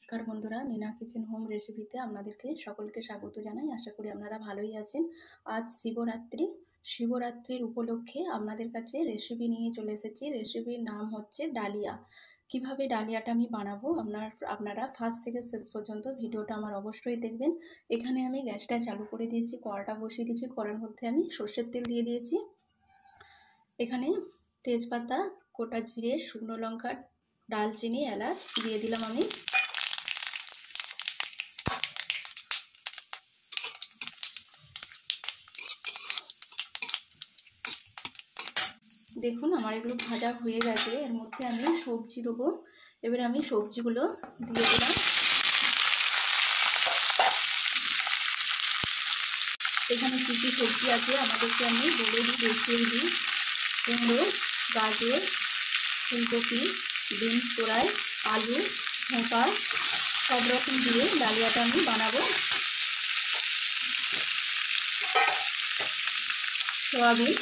নমস্কার বন্ধুরা, Mina kitchen home রেসিপিতে আপনাদেরকে সকলকে স্বাগত জানাই। আশা করি আপনারা ভালোই আছেন। আজ শিবরাত্রির উপলক্ষে আপনাদের কাছে রেসিপি নিয়ে চলে এসেছি। রেসিপির নাম হচ্ছে ডালিয়া। কিভাবে ডালিয়াটা আমি বানাবো আপনারা ফার্স্ট থেকে শেষ পর্যন্ত ভিডিওটা আমার অবশ্যই দেখবেন। এখানে আমি গ্যাসটা চালু করে দিয়েছি, কড়াটা বসিয়ে দিয়েছি। কড়ার মধ্যে আমি সর্ষের তেল দিয়ে দিয়েছি। এখানে তেজপাতা, গোটা জিরে, শুকনো লঙ্কা, ডালচিনি, এলাচ দিয়ে দিলাম আমি। দেখুন আমার এগুলো ভাজা হয়ে গেছে। এর মধ্যে আমি সবজি দেবো। এবারে আমি সবজিগুলো দিয়ে দিলাম। এখানে কী কী সবজি আছে আমাদেরকে আমি বলে দিই, দেখিয়ে দিই। কুমড়ো, গাজর, ফুলকপি, বিনস কড়াই, আলু, ধোঁকা সব রকম দিয়ে ডালিয়াটা আমি বানাবো। সয়াবিন,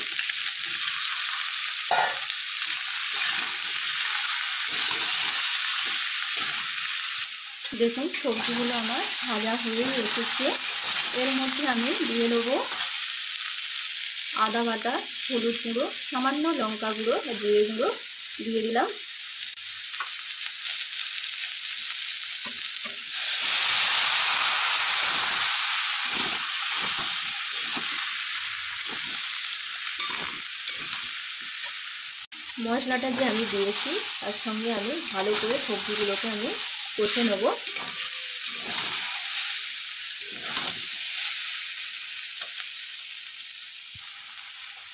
দেখুন সবজিগুলো আমার ভাজা হয়ে এসেছে। এর মধ্যে আমি দিয়ে দেবো আদা বাটা, হলুদ গুঁড়ো, সামান্য লঙ্কা গুঁড়ো, জিরে গুঁড়ো দিয়ে দিলাম। মশলাটা যে আমি দিয়েছি তার সঙ্গে আমি ভালো করে সবজিগুলোকে আমি কষে নেব।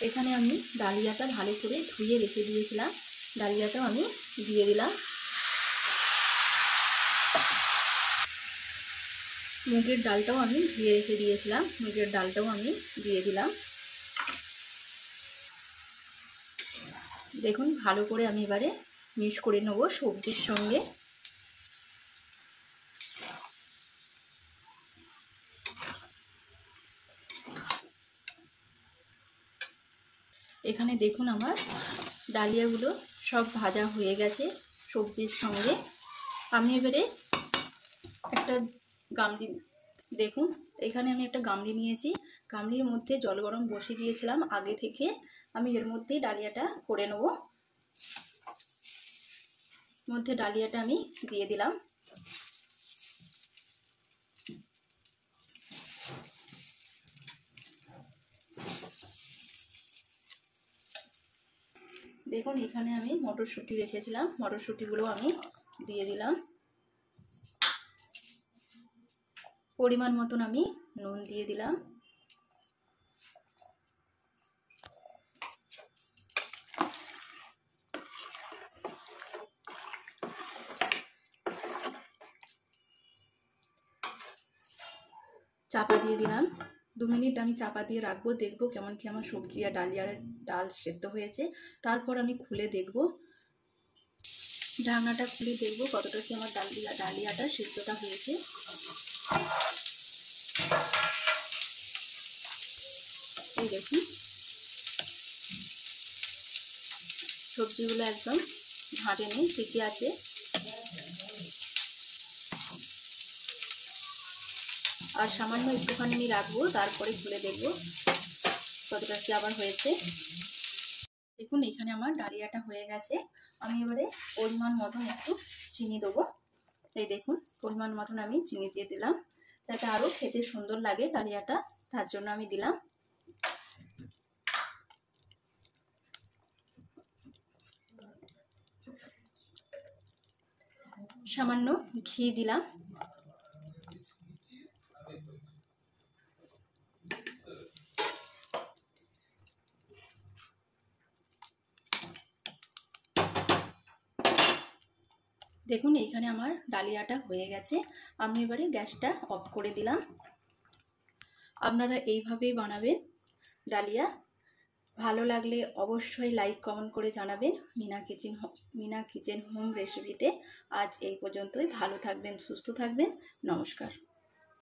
এখানে আমি ডালিয়াটা ভালো করে ধুয়ে রেখে দিয়েছিলাম। ডালিয়াটাও আমি দিয়ে দিলাম। মুগের ডালটাও আমি ধুয়ে রেখে দিয়েছিলাম, মুগের ডালটাও আমি দিয়ে দিলাম। দেখুন ভালো করে আমি এবারে মিক্স করে নেব সবজির সঙ্গে। এখানে দেখুন আমার ডালিয়াগুলো সব ভাজা হয়ে গেছে সবজির সঙ্গে। আমি এবারে একটা গামলি, দেখুন এখানে আমি একটা গামলি নিয়েছি। গামলির মধ্যে জল গরম বসিয়ে দিয়েছিলাম আগে থেকে। আমি এর মধ্যে ডালিয়াটা করে নেব। মধ্যে ডালিয়াটা আমি দিয়ে দিলাম। দেখুন এখানে আমি মটরশুঁটি রেখেছিলাম, মটরশুঁটিগুলো আমি দিয়ে দিলাম। পরিমাণ মতন আমি নুন দিয়ে দিলাম। চাপা দিয়ে দিলাম। 2 মিনিট আমি চাপা দিয়ে রাখবো, দেখবো কেমন কি আমার সবজি আর ডাল সেদ্ধ হয়েছে। তারপর আমি খুলে দেখব, ঢাকনাটা খুলে দেখবো কতটা কি আমার ডালিয়াটা সেদ্ধটা হয়েছে। এই দেখুন সবজিগুলো একদম ঘাটে নেই, ঠিকই আছে। আর সামান্য একটুখানি আমি রাখবো, তারপরে খুলে দেখবো কতটা কি আবার হয়েছে। দেখুন এখানে আমার ডালিয়াটা হয়ে গেছে। আমি এবারে পরিমাণ মতন একটু চিনি দেবো। এই দেখুন পরিমাণ মতন আমি চিনি দিয়ে দিলাম, যাতে আরও খেতে সুন্দর লাগে ডালিয়াটা, তার জন্য আমি দিলাম। সামান্য ঘি দিলাম। দেখুন এইখানে আমার ডালিয়াটা হয়ে গেছে। আমি এবারে গ্যাসটা অফ করে দিলাম। আপনারা এইভাবেই বানাবেন ডালিয়া। ভালো লাগলে অবশ্যই লাইক কমেন্ট করে জানাবেন। মিনা কিচেন হোম রেসিপিতে আজ এই পর্যন্তই। ভালো থাকবেন, সুস্থ থাকবেন। নমস্কার।